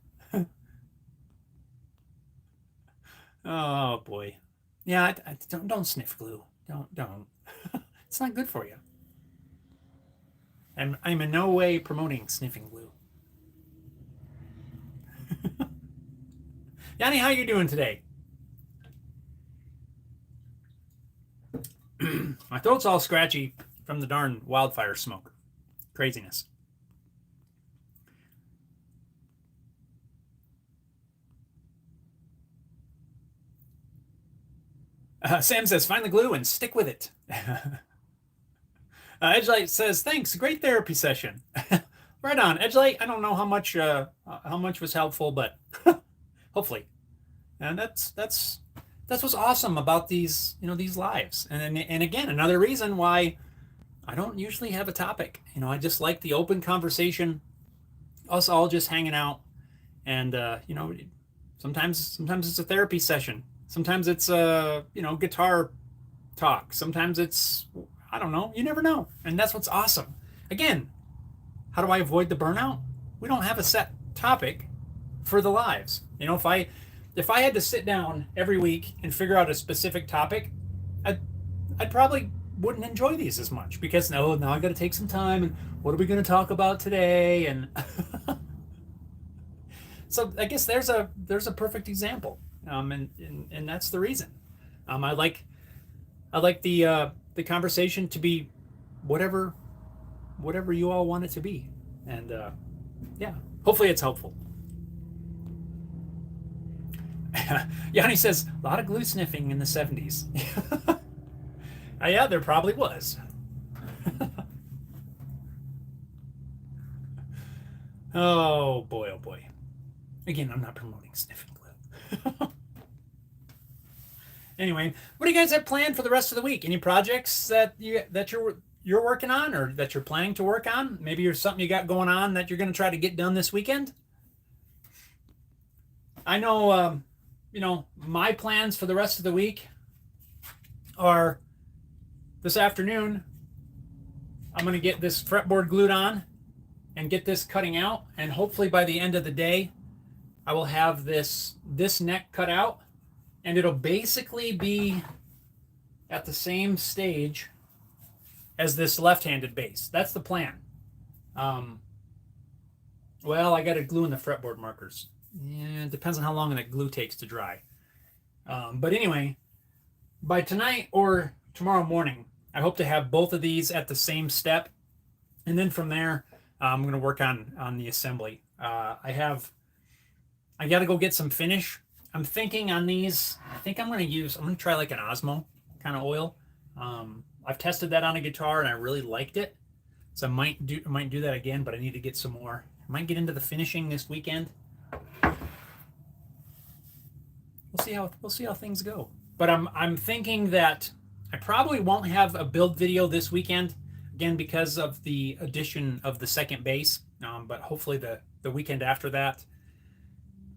Oh boy. Yeah, don't sniff glue. Don't. It's not good for you. And I'm in no way promoting sniffing glue. Yanni, how you doing today? My throat's all scratchy from the darn wildfire smoke. Craziness. Sam says, find the glue and stick with it. Edgelight says, thanks, great therapy session. Right on, Edgelight. I don't know how much was helpful, but hopefully. And that's what's awesome about these these lives. And again, another reason why I don't usually have a topic. I just like the open conversation, us all just hanging out, and sometimes it's a therapy session. Sometimes it's guitar talk. Sometimes it's, I don't know. You never know. And that's what's awesome. Again, how do I avoid the burnout? We don't have a set topic for the lives. If I had to sit down every week and figure out a specific topic, I'd probably wouldn't enjoy these as much, because now I got to take some time, and what are we going to talk about today? And so I guess there's a perfect example. And that's the reason. I like the conversation to be whatever you all want it to be, and yeah, hopefully it's helpful. Yanni says, a lot of glue sniffing in the 70s. Yeah, there probably was. Oh boy, oh boy. Again, I'm not promoting sniffing glue. Anyway, what do you guys have planned for the rest of the week? Any projects that you're working on, or that you're planning to work on? Maybe there's something you got going on that you're going to try to get done this weekend. I know, my plans for the rest of the week are this afternoon. I'm going to get this fretboard glued on and get this cutting out, and hopefully by the end of the day, I will have this neck cut out. And it'll basically be at the same stage as this left-handed bass. That's the plan. Well, I got to glue in the fretboard markers. Yeah, it depends on how long that glue takes to dry. But anyway, by tonight or tomorrow morning, I hope to have both of these at the same step. And then from there, I'm going to work on the assembly. I got to go get some finish. I'm thinking on these, I think I'm going to try like an Osmo kind of oil. I've tested that on a guitar and I really liked it. So I might do that again, but I need to get some more. I might get into the finishing this weekend. We'll see how things go. But I'm thinking that I probably won't have a build video this weekend, again, because of the addition of the second bass. But hopefully the weekend after that,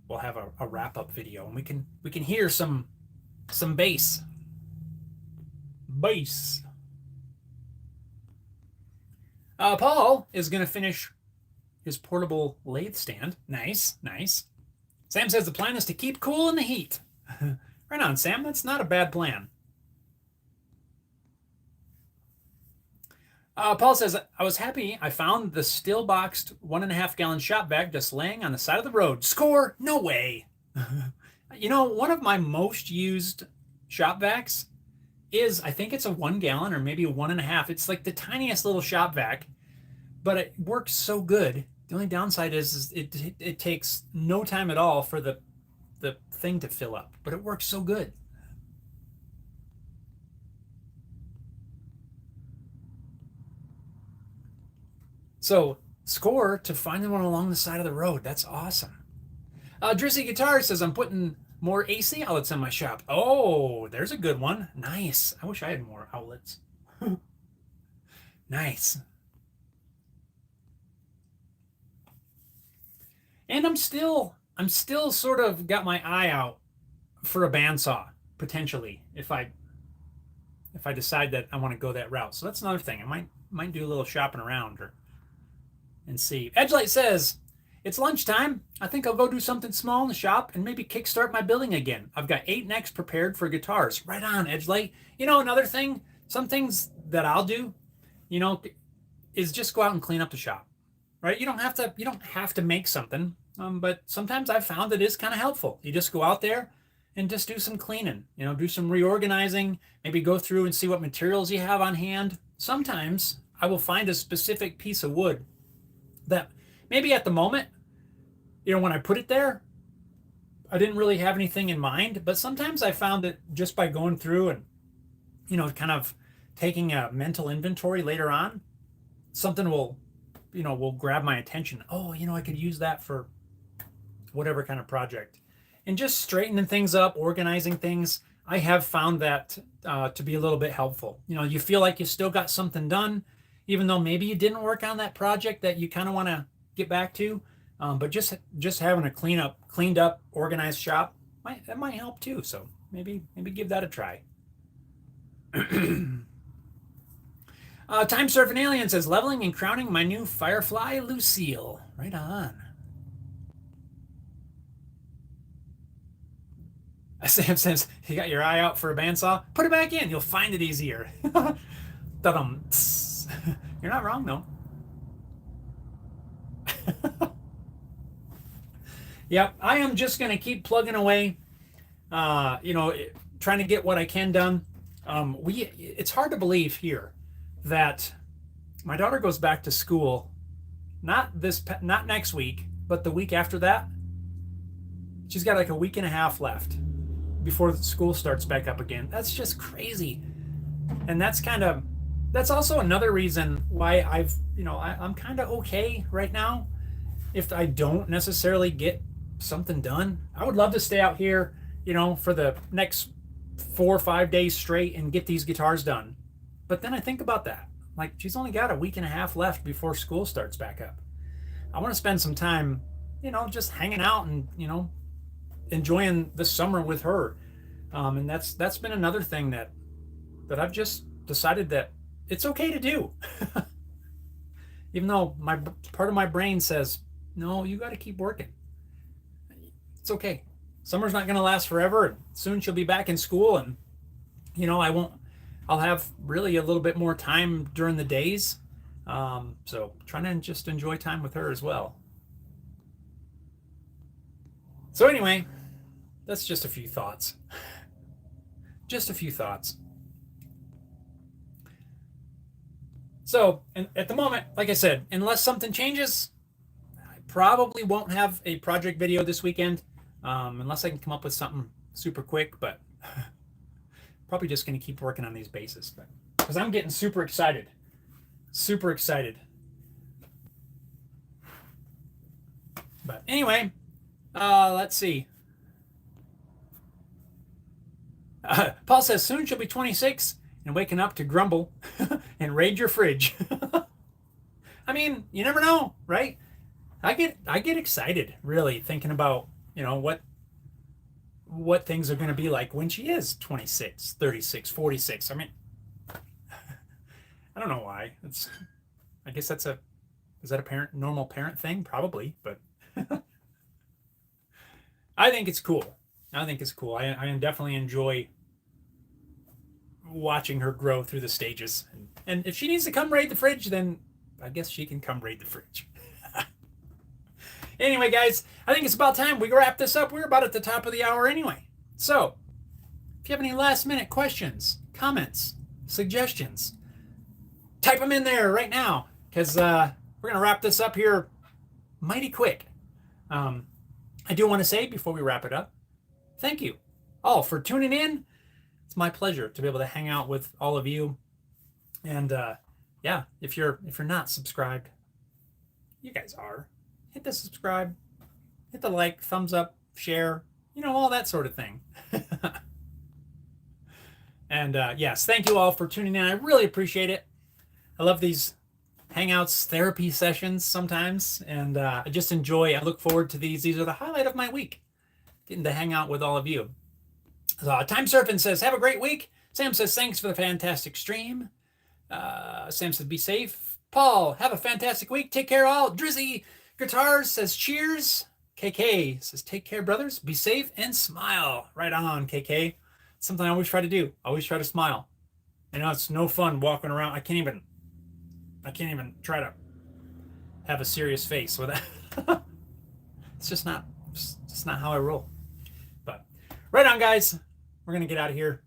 we'll have a wrap-up video, and we can hear some bass. Paul is going to finish his portable lathe stand. Nice. Sam says the plan is to keep cool in the heat. Right on, Sam. That's not a bad plan. Paul says, I was happy I found the still boxed 1.5 gallon shop vac just laying on the side of the road. Score? No way. One of my most used shop vacs is, I think it's a 1 gallon or maybe a 1.5. It's like the tiniest little shop vac, but it works so good. The only downside is it takes no time at all for the thing to fill up, but it works so good. So score to find one along the side of the road. That's awesome. Drizzy Guitar says, I'm putting more AC outlets in my shop. Oh, there's a good one. Nice. I wish I had more outlets. Nice. And I'm still sort of got my eye out for a bandsaw, potentially, if I decide that I want to go that route. So that's another thing. I might do a little shopping around and see. Edgelight says, it's lunchtime. I think I'll go do something small in the shop and maybe kickstart my building again. I've got 8 necks prepared for guitars. Right on, Edgelight. Another thing, some things that I'll do, is just go out and clean up the shop, right? You don't have to make something, but sometimes I've found it is kind of helpful. You just go out there and just do some cleaning, do some reorganizing, maybe go through and see what materials you have on hand. Sometimes I will find a specific piece of wood that maybe at the moment, when I put it there, I didn't really have anything in mind, but sometimes I found that just by going through and, kind of taking a mental inventory later on, something will grab my attention. Oh, I could use that for whatever kind of project. And just straightening things up, organizing things, I have found that to be a little bit helpful. You feel like you still got something done, even though maybe you didn't work on that project that you kind of want to get back to. But just having a cleaned up, organized shop might help too. So maybe give that a try. Time Surfing Alien says, leveling and crowning my new Firefly Lucille. Right on. Sam says, you got your eye out for a bandsaw? Put it back in. You'll find it easier. You're not wrong, though. Yep, I am just going to keep plugging away, trying to get what I can done. It's hard to believe here that my daughter goes back to school, not next week, but the week after that. She's got like a week and a half left before the school starts back up again. That's just crazy. And that's also another reason why I'm kind of okay right now if I don't necessarily get something done. I would love to stay out here, for the next 4 or 5 days straight and get these guitars done. But then I think about that. Like, she's only got a week and a half left before school starts back up. I want to spend some time, just hanging out and, enjoying the summer with her. And that's been another thing that I've just decided that it's okay to do. Even though part of my brain says, no, you got to keep working. It's okay. Summer's not going to last forever. And soon she'll be back in school, and I'll have really a little bit more time during the days. So trying to just enjoy time with her as well. So anyway, that's just a few thoughts. Just a few thoughts. So, and at the moment, like I said, unless something changes, I probably won't have a project video this weekend, unless I can come up with something super quick, but probably just going to keep working on these bases, because I'm getting super excited. Super excited. But anyway, let's see. Paul says, soon she'll be 26 and waking up to grumble and raid your fridge. I mean, you never know, right? I get excited really thinking about, what things are going to be like when she is 26, 36, 46. I mean, I don't know why. I guess is that a normal parent thing? Probably, but I think it's cool. I I definitely enjoy watching her grow through the stages. And if she needs to come raid the fridge, then I guess she can come raid the fridge. Anyway, guys, I think it's about time we wrap this up. We're about at the top of the hour anyway. So, if you have any last-minute questions, comments, suggestions, type them in there right now, because we're going to wrap this up here mighty quick. I do want to say, before we wrap it up, thank you all for tuning in. It's my pleasure to be able to hang out with all of you. And yeah, if you're not subscribed, you guys are. Hit the subscribe, hit the like, thumbs up, share, all that sort of thing. And yes, thank you all for tuning in. I really appreciate it. I love these Hangouts therapy sessions sometimes, and I just enjoy. I look forward to these. These are the highlight of my week, getting to hang out with all of you. Time Surfing says, have a great week. Sam says, thanks for the fantastic stream. Sam says, be safe. Paul, have a fantastic week. Take care all. Drizzy Guitars says, cheers. KK says, take care, brothers. Be safe and smile. Right on, KK. It's something I always try to do. I always try to smile. It's no fun walking around. I can't even I can't even try to have a serious face with that. It's just not how I roll. But right on, guys. We're gonna get out of here.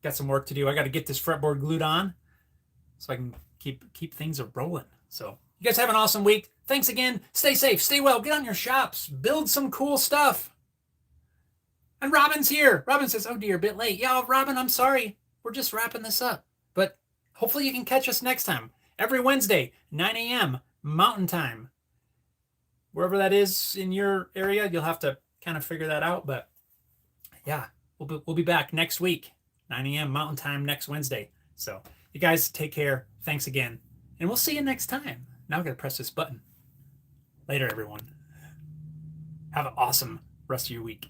Got some work to do. I got to get this fretboard glued on so I can keep things a rolling. So you guys have an awesome week. Thanks again. Stay safe. Stay well. Get on your shops. Build some cool stuff. And Robin's here. Robin says, "Oh dear, a bit late." Yeah, Robin, I'm sorry. We're just wrapping this up. But hopefully you can catch us next time. Every Wednesday, 9 a.m. Mountain Time. Wherever that is in your area, you'll have to kind of figure that out. But yeah, we'll be back next week, 9 a.m. Mountain Time next Wednesday. So you guys take care. Thanks again. And we'll see you next time. Now I'm going to press this button. Later, everyone. Have an awesome rest of your week.